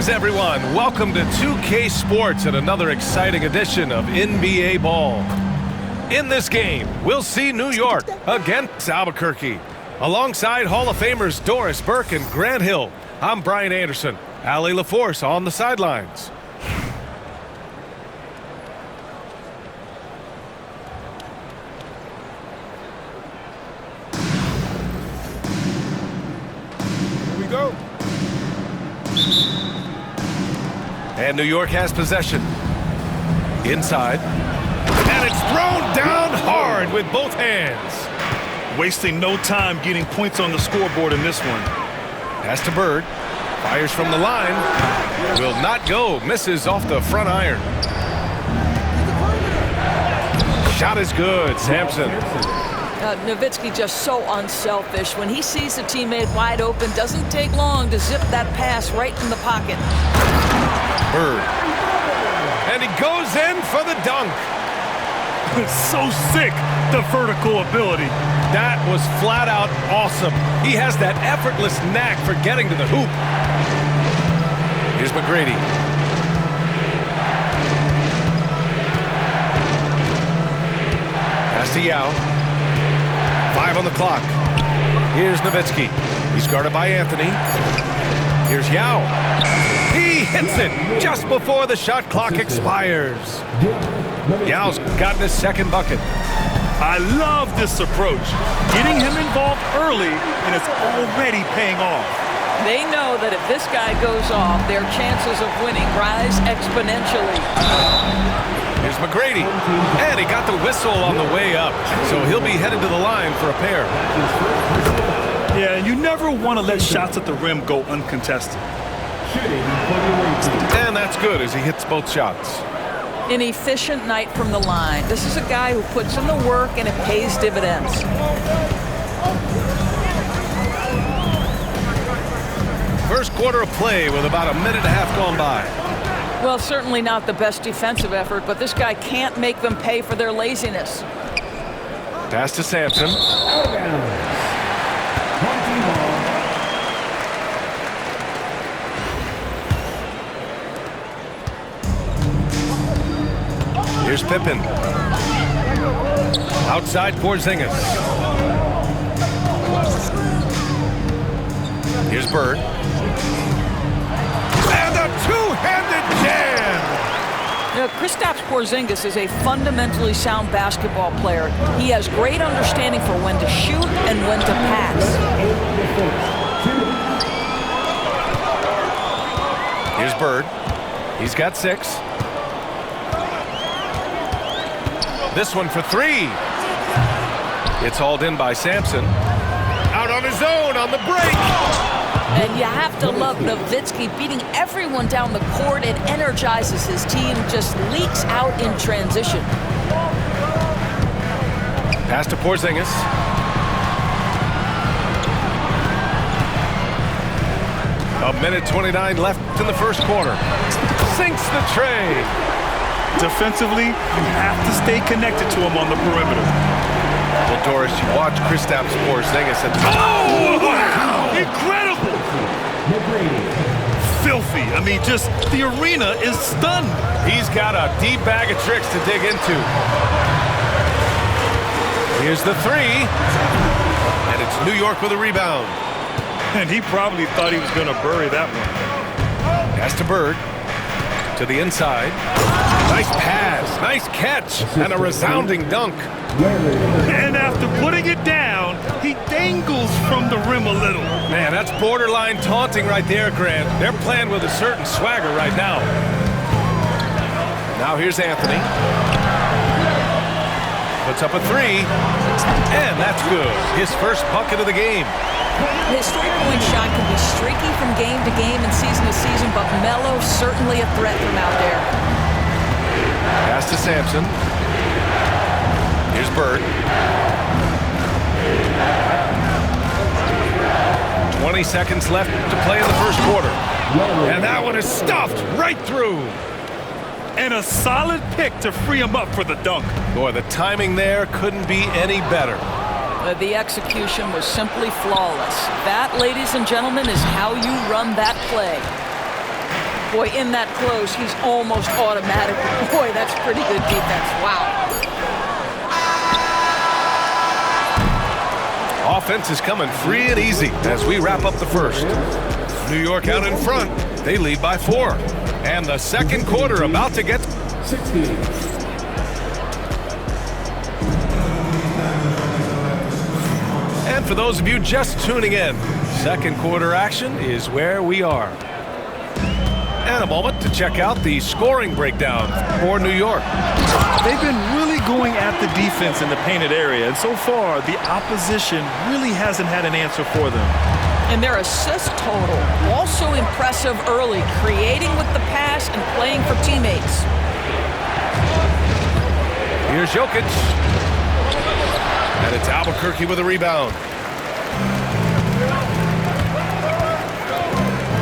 Greetings, everyone. Welcome to 2K Sports and another exciting edition of NBA Ball. In this game, we'll see New York against Albuquerque. Alongside Hall of Famers Doris Burke and Grant Hill, I'm Brian Anderson. Allie LaForce on the sidelines. Here we go. And New York has possession. Inside. And it's thrown down hard with both hands. Wasting no time getting points on the scoreboard in this one. Pass to Bird. Fires from the line. Will not go. Misses off the front iron. Shot is good. Sampson. Nowitzki just so unselfish. When he sees a teammate wide open, doesn't take long to zip that pass right in the pocket. Bird. And he goes in for the dunk. So sick, the vertical ability. That was flat out awesome. He has that effortless knack for getting to the hoop. Here's McGrady. Pass to Yao. 5 on the clock. Here's Nowitzki. He's guarded by Anthony. Here's Yao. He hits it just before the shot clock expires. Yao's gotten his second bucket. I love this approach. Getting him involved early, and it's already paying off. They know that if this guy goes off, their chances of winning rise exponentially. Here's McGrady. And he got the whistle on the way up, so he'll be headed to the line for a pair. Yeah, and you never want to let shots at the rim go uncontested. And that's good as he hits both shots. An efficient night from the line. This is a guy who puts in the work and it pays dividends. First quarter of play with about a minute and a half gone by. Well, certainly not the best defensive effort, but this guy can't make them pay for their laziness. Pass to Sampson. Here's Pippen. Outside Porzingis. Here's Bird. And a two-handed jam! Kristaps Porzingis is a fundamentally sound basketball player. He has great understanding for when to shoot and when to pass. Here's Bird. He's got 6. This one for 3. It's hauled in by Sampson. Out on his own on the break. And you have to love Nowitzki beating everyone down the court. It energizes his team, just leaks out in transition. Pass to Porzingis. A minute 29 left in the first quarter. Sinks the tray. Defensively, you have to stay connected to him on the perimeter. Well, Doris, you watch Kristaps Porzingis and oh, wow! Incredible! Filthy. I mean, just the arena is stunned. He's got a deep bag of tricks to dig into. Here's the 3. And it's New York with a rebound. And he probably thought he was going to bury that one. Pass to Bird. To the inside. Nice pass, nice catch, and a resounding dunk. And after putting it down, he dangles from the rim a little. Man, that's borderline taunting right there, Grant. They're playing with a certain swagger right now. Now here's Anthony. Puts up a 3, and that's good. His first bucket of the game. His three-point shot can be streaky from game to game and season to season, but Melo certainly a threat from out there. Pass to Sampson. Here's Bird. 20 seconds left to play in the first quarter. And that one is stuffed right through. And a solid pick to free him up for the dunk. Boy, the timing there couldn't be any better. The execution was simply flawless. That, ladies and gentlemen, is how you run that play. Boy, in that close, he's almost automatic. Boy, that's pretty good defense. Wow. Offense is coming free and easy as we wrap up the first. New York out in front. They lead by 4. And the second quarter about to get 16. And for those of you just tuning in, second quarter action is where we are. And a moment to check out the scoring breakdown for New York. They've been really going at the defense in the painted area, and so far, the opposition really hasn't had an answer for them. And their assist total, also impressive early, creating with the pass and playing for teammates. Here's Jokic. And it's Albuquerque with a rebound.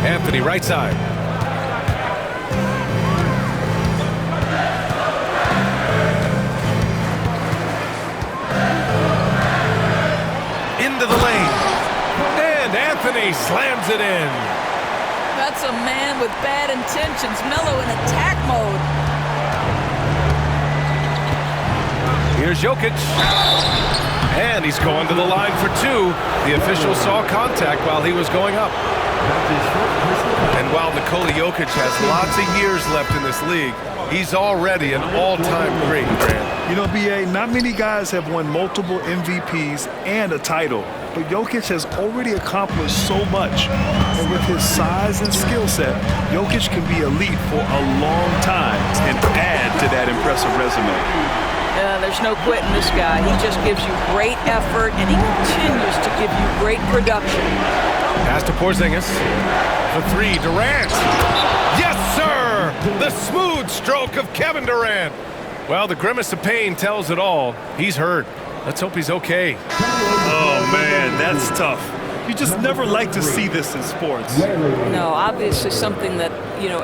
Anthony, right side. Into the lane. And Anthony slams it in. That's a man with bad intentions. Melo in attack mode. Here's Jokic. And he's going to the line for 2. The official saw contact while he was going up. And while Nikola Jokic has lots of years left in this league, he's already an all-time great, Grant. You know, B.A., not many guys have won multiple MVPs and a title, but Jokic has already accomplished so much. And with his size and skill set, Jokic can be elite for a long time and add to that impressive resume. There's no quitting this guy. He just gives you great effort, and he continues to give you great production. Pass to Porzingis. For 3, Durant. Yes, sir! The smooth stroke of Kevin Durant. Well, the grimace of pain tells it all. He's hurt. Let's hope he's okay. Oh, man, that's tough. You just never like to see this in sports. No, obviously something that,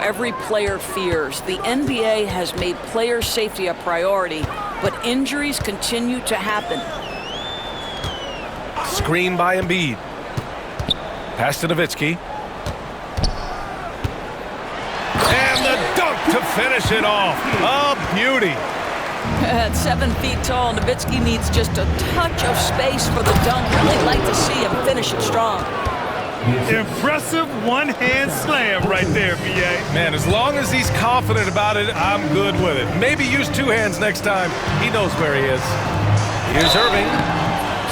every player fears. The NBA has made player safety a priority, but injuries continue to happen. Screen by Embiid. Pass to Nowitzki. And the dunk to finish it off. A beauty. At 7 feet tall, Nowitzki needs just a touch of space for the dunk. Really like to see him finish it strong. Impressive one-hand slam right there, B.A. Man, as long as he's confident about it, I'm good with it. Maybe use 2 hands next time. He knows where he is. Here's Irving.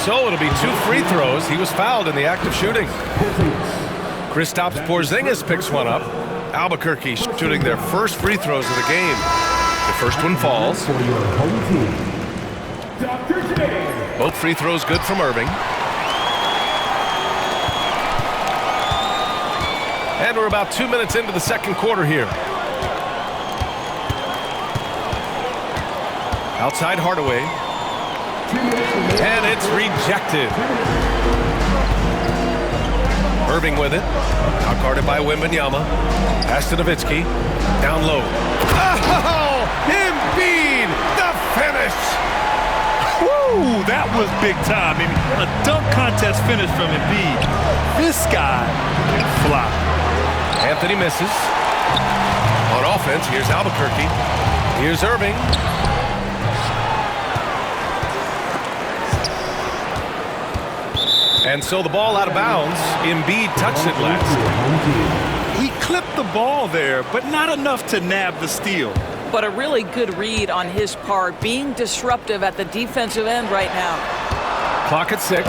So it'll be 2 free throws. He was fouled in the act of shooting. Kristaps Porzingis picks one up. Albuquerque shooting their first free throws of the game. The first one falls. Both free throws good from Irving. And we're about 2 minutes into the second quarter here. Outside Hardaway. And it's rejected. Irving with it. Out guarded by Wembanyama. Pass to Nowitzki. Down low. Oh! Embiid! The finish! Woo! That was big time. I mean, a dunk contest finish from Embiid. This guy can fly. Anthony misses. On offense, here's Albuquerque. Here's Irving. And so the ball out of bounds. Embiid touched it last. He clipped the ball there, but not enough to nab the steal. But a really good read on his part, being disruptive at the defensive end right now. Clock at 6.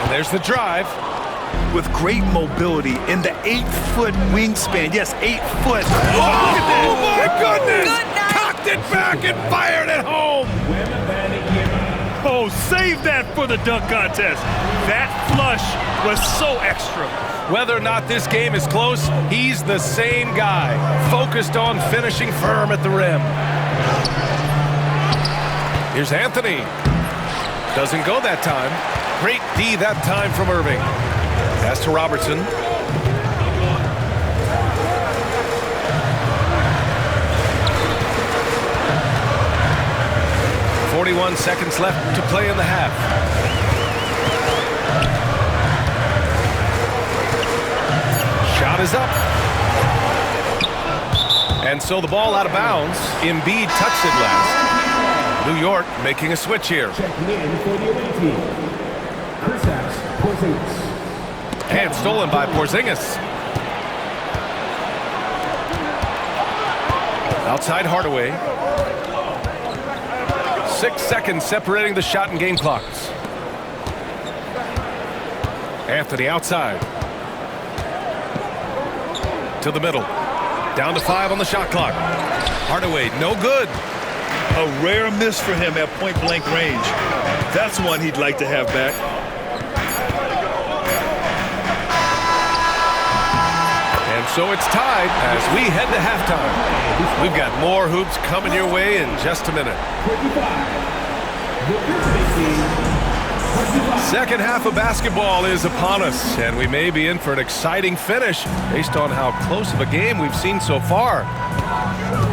And there's the drive. With great mobility in the 8-foot wingspan. Yes, 8 foot. Oh my goodness! Good night. Cocked it back and fired it home. Oh, save that for the dunk contest. That flush was so extra. Whether or not this game is close, he's the same guy, focused on finishing firm at the rim. Here's Anthony. Doesn't go that time. Great D that time from Irving. Pass to Robertson. .41 seconds left to play in the half. Shot is up. And so the ball out of bounds. Embiid touched it last. New York making a switch here. Checking in for the away team, Kristaps Porzingis. And stolen by Porzingis. Outside Hardaway. 6 seconds separating the shot and game clocks. Anthony outside. To the middle. Down to 5 on the shot clock. Hardaway, no good. A rare miss for him at point-blank range. That's one he'd like to have back. And so it's tied as we head to halftime. We've got more hoops coming your way in just a minute. Second half of basketball is upon us, and we may be in for an exciting finish based on how close of a game we've seen so far.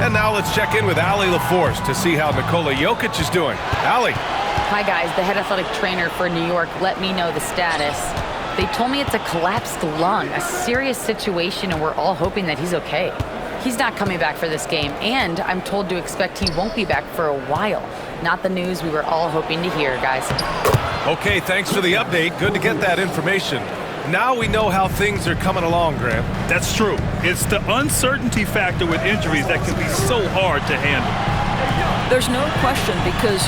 And now let's check in with Allie LaForce to see how Nikola Jokic is doing. Allie. Hi, guys. The head athletic trainer for New York let me know the status. They told me it's a collapsed lung, a serious situation, and we're all hoping that he's okay. He's not coming back for this game, and I'm told to expect he won't be back for a while. Not the news we were all hoping to hear, guys. Okay, thanks for the update. Good to get that information. Now we know how things are coming along, Graham. That's true. It's the uncertainty factor with injuries that can be so hard to handle. There's no question, because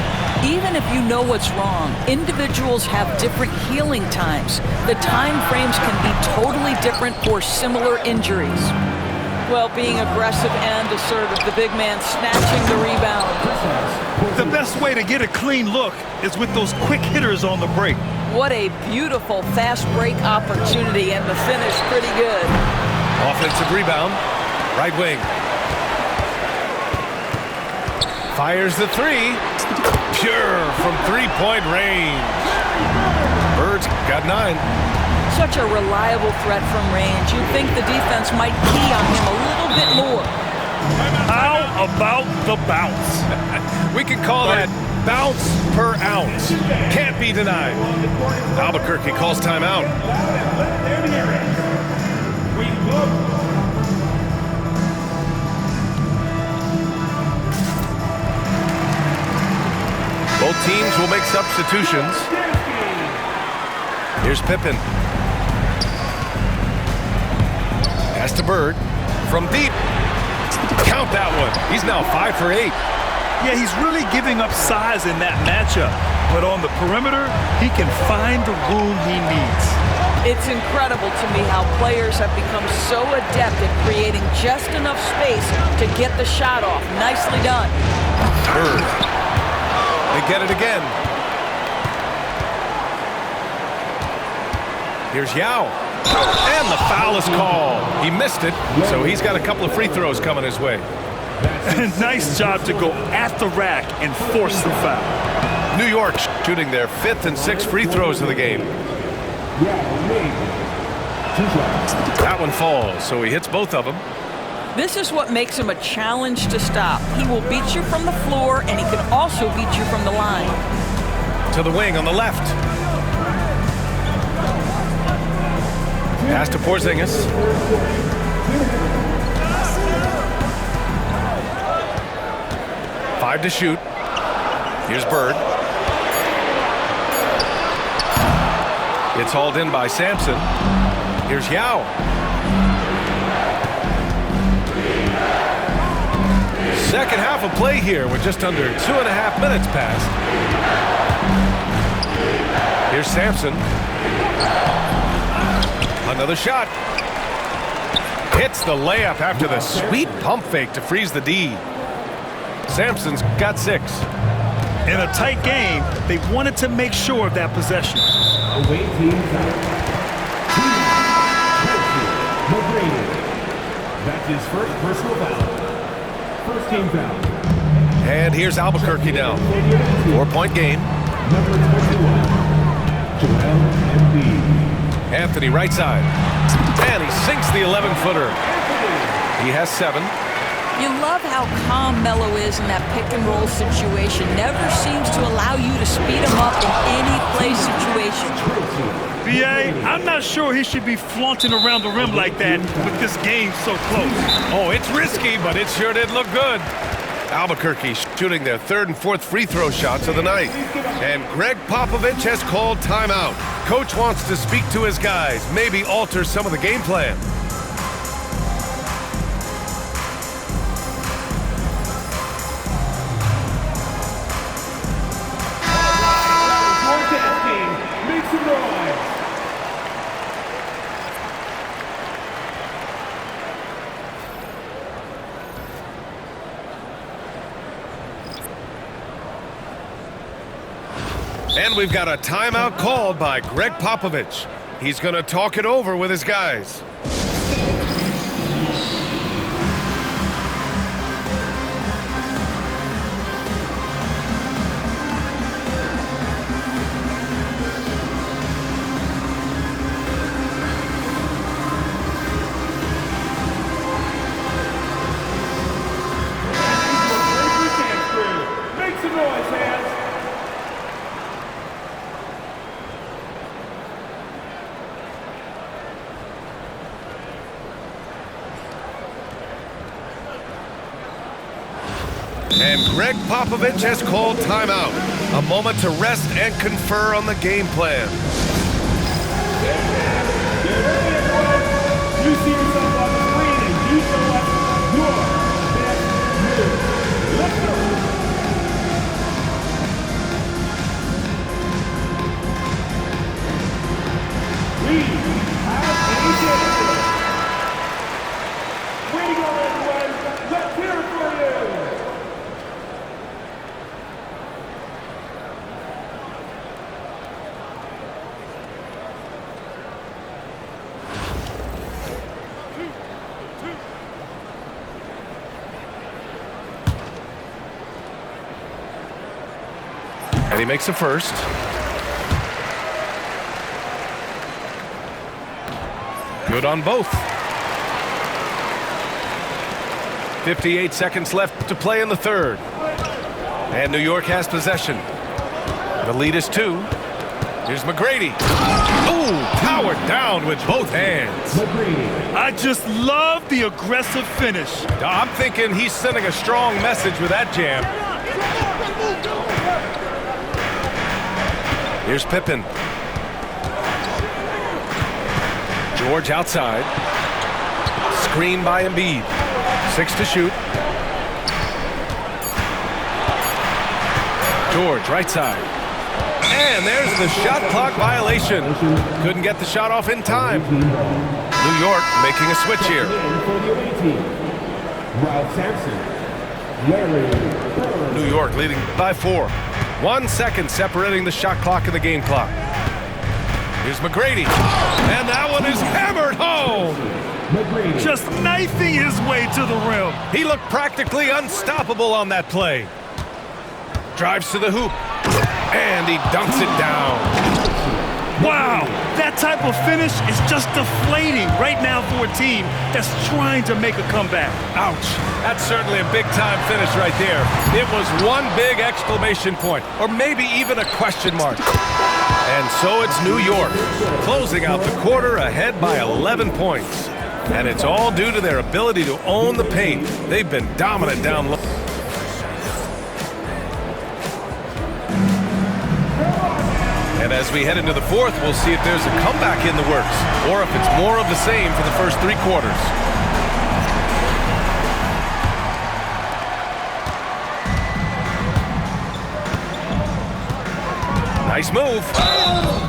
even if you know what's wrong, individuals have different healing times. The time frames can be totally different for similar injuries. Well, being aggressive and assertive, the big man snatching the rebound. The best way to get a clean look is with those quick hitters on the break. What a beautiful fast break opportunity, and the finish pretty good. Offensive rebound, right wing. Fires the three. Pure from three-point range. Bird's got 9. Such a reliable threat from range. You'd think the defense might key on him a little bit more. How about the bounce? We can call that bounce per ounce. Can't be denied. Albuquerque calls timeout. Both teams will make substitutions. Here's Pippen. Pass to Bird. From deep. Count that one. He's now 5 for 8. Yeah, he's really giving up size in that matchup. But on the perimeter, he can find the room he needs. It's incredible to me how players have become so adept at creating just enough space to get the shot off. Nicely done. Bird. They get it again. Here's Yao. And the foul is called. He missed it, so he's got a couple of free throws coming his way. Nice job to go at the rack and force the foul. New York shooting their 5th and 6th free throws of the game. That one falls, so he hits both of them. This is what makes him a challenge to stop. He will beat you from the floor, and he can also beat you from the line. To the wing on the left. Pass to Porzingis. Five to shoot. Here's Bird. It's hauled in by Sampson. Here's Yao. Second half of play here with just under 2.5 minutes passed. Here's Sampson. Another shot. Hits the layup after the sweet pump fake to freeze the D. Sampson's got 6. In a tight game, they wanted to make sure of that possession. Away team foul. McGrady. That's his first personal foul. First team foul. And here's Albuquerque now. 4-point game. Number 21, Joel Embiid. Anthony right side. And he sinks the 11-footer. He has 7. You love how calm Melo is in that pick-and-roll situation. Never seems to allow you to speed him up in any play situation. B.A., I'm not sure he should be flaunting around the rim like that with this game so close. Oh, it's risky, but it sure did look good. Albuquerque shooting their third and fourth free throw shots of the night. And Greg Popovich has called timeout. Coach wants to speak to his guys, maybe alter some of the game plan. Make some noise. And we've got a timeout called by Greg Popovich. He's going to talk it over with his guys. Make some noise, fans. And Greg Popovich has called timeout. A moment to rest and confer on the game plan. Get ready, everyone. You see yourself on the screen and you show us your best move. Let's go. We have a champion. Way to go, everyone. Let's hear it for you. And he makes a first. Good on both. 58 seconds left to play in the third. And New York has possession. The lead is 2. Here's McGrady. Ooh, powered down with both hands. I just love the aggressive finish. I'm thinking he's sending a strong message with that jam. Here's Pippen. George outside. Screen by Embiid. 6 to shoot. George right side. And there's the shot clock violation. Couldn't get the shot off in time. New York making a switch here. Ralph Sampson. Larry Bird. New York leading by 4. 1 second separating the shot clock and the game clock. Here's McGrady. And that one is hammered home. Just knifing his way to the rim. He looked practically unstoppable on that play. Drives to the hoop. And he dunks it down. Wow, that type of finish is just deflating right now for a team that's trying to make a comeback. Ouch. That's certainly a big-time finish right there. It was one big exclamation point, or maybe even a question mark. And so it's New York, closing out the quarter ahead by 11 points. And it's all due to their ability to own the paint. They've been dominant down low. And as we head into the fourth, we'll see if there's a comeback in the works, or if it's more of the same for the first 3 quarters. Nice move.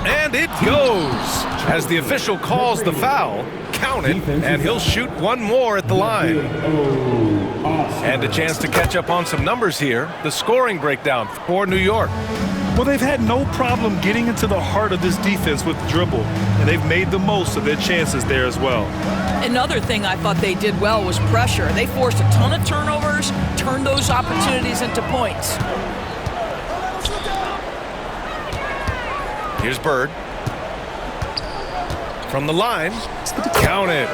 And it goes. As the official calls the foul, count it, and he'll shoot one more at the line. And a chance to catch up on some numbers here. The scoring breakdown for New York. Well, they've had no problem getting into the heart of this defense with the dribble, and they've made the most of their chances there as well. Another thing I thought they did well was pressure. They forced a ton of turnovers, turned those opportunities into points. Here's Bird. From the line, count it.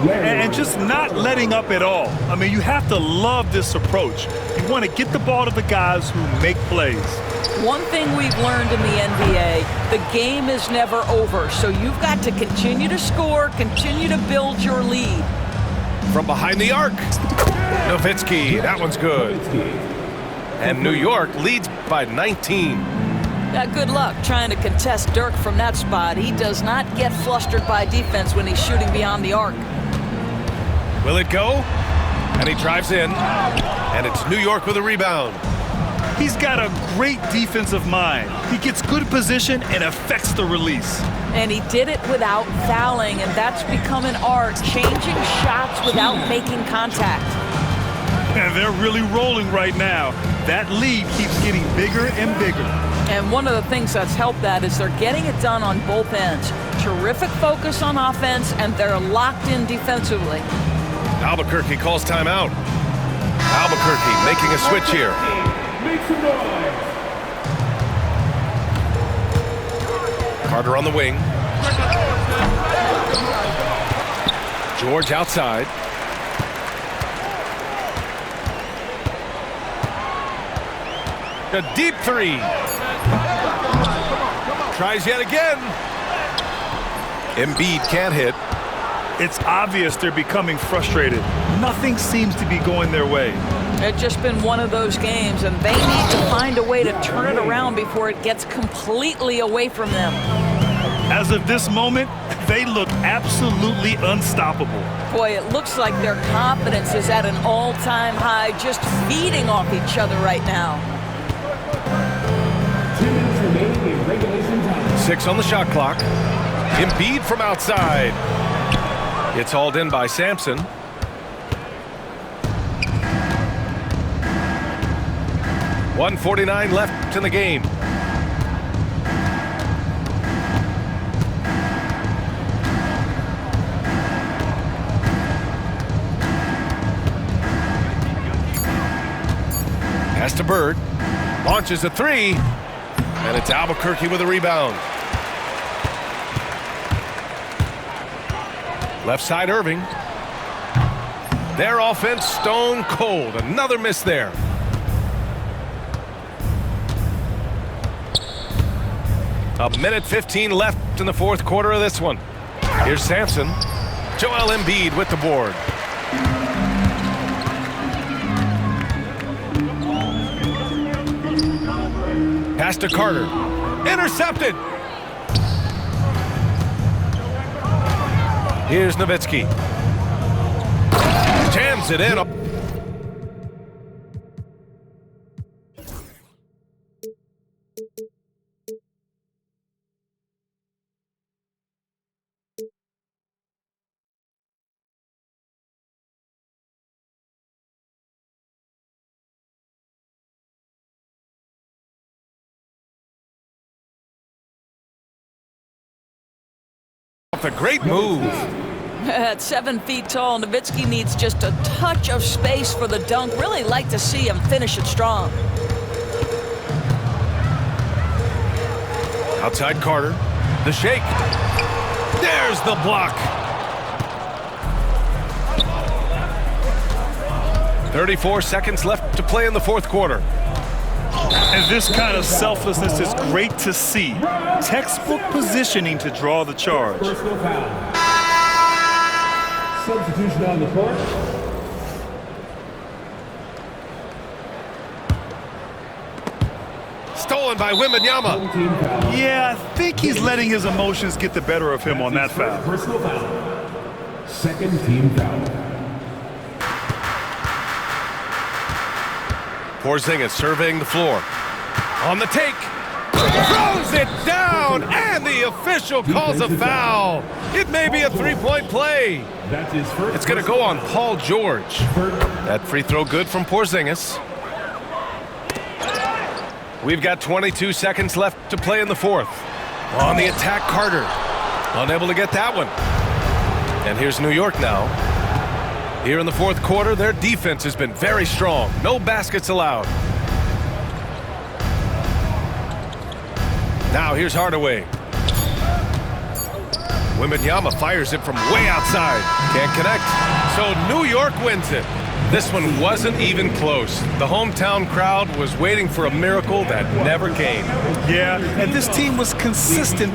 And just not letting up at all. I mean, you have to love this approach. You want to get the ball to the guys who make plays. One thing we've learned in the NBA, the game is never over, so you've got to continue to score, continue to build your lead. From behind the arc, Nowitzki, that one's good. And New York leads by 19. Good luck trying to contest Dirk from that spot. He does not get flustered by defense when he's shooting beyond the arc. Will it go? And he drives in, and it's New York with a rebound. He's got a great defensive mind. He gets good position and affects the release. And he did it without fouling, and that's become an art, changing shots without making contact. And they're really rolling right now. That lead keeps getting bigger and bigger. And one of the things that's helped that is they're getting it done on both ends. Terrific focus on offense, and they're locked in defensively. Albuquerque calls timeout. Albuquerque making a switch here. Make some noise. Carter on the wing. George outside. A deep three. Tries yet again. Embiid can't hit. It's obvious they're becoming frustrated. Nothing seems to be going their way. It's just been one of those games, and they need to find a way to turn it around before it gets completely away from them. As of this moment, they look absolutely unstoppable. Boy, it looks like their confidence is at an all-time high, just feeding off each other right now. 2 minutes remaining in regulation time. 6 on the shot clock. Embiid from outside. It's hauled in by Sampson. .149 left in the game. Pass to Bird. Launches a three. And it's Albuquerque with a rebound. Left side, Irving. Their offense stone cold. Another miss there. A minute 15 left in the fourth quarter of this one. Here's Sampson. Joel Embiid with the board. Pass to Carter. Intercepted. Here's Nowitzki. Jams it in. A great move. At 7 feet tall, Nowitzki needs just a touch of space for the dunk. Really like to see him finish it strong. Outside Carter. The shake. There's the block. 34 seconds left to play in the fourth quarter. And this kind of selflessness is great to see. Textbook positioning to draw the charge. Personal foul. Substitution on the court. Stolen by Wembanyama. Yeah, I think he's letting his emotions get the better of him on that foul. Personal foul. Second team foul. Porzingis surveying the floor. On the take. Throws it down, and the official calls a foul. It may be a three-point play. That's his first. It's going to go on Paul George. That free throw good from Porzingis. We've got 22 seconds left to play in the fourth. On the attack, Carter. Unable to get that one. And here's New York now. Here in the fourth quarter, their defense has been very strong. No baskets allowed. Now here's Hardaway. Wembanyama fires it from way outside. Can't connect. So New York wins it. This one wasn't even close. The hometown crowd was waiting for a miracle that never came. Yeah, and this team was consistent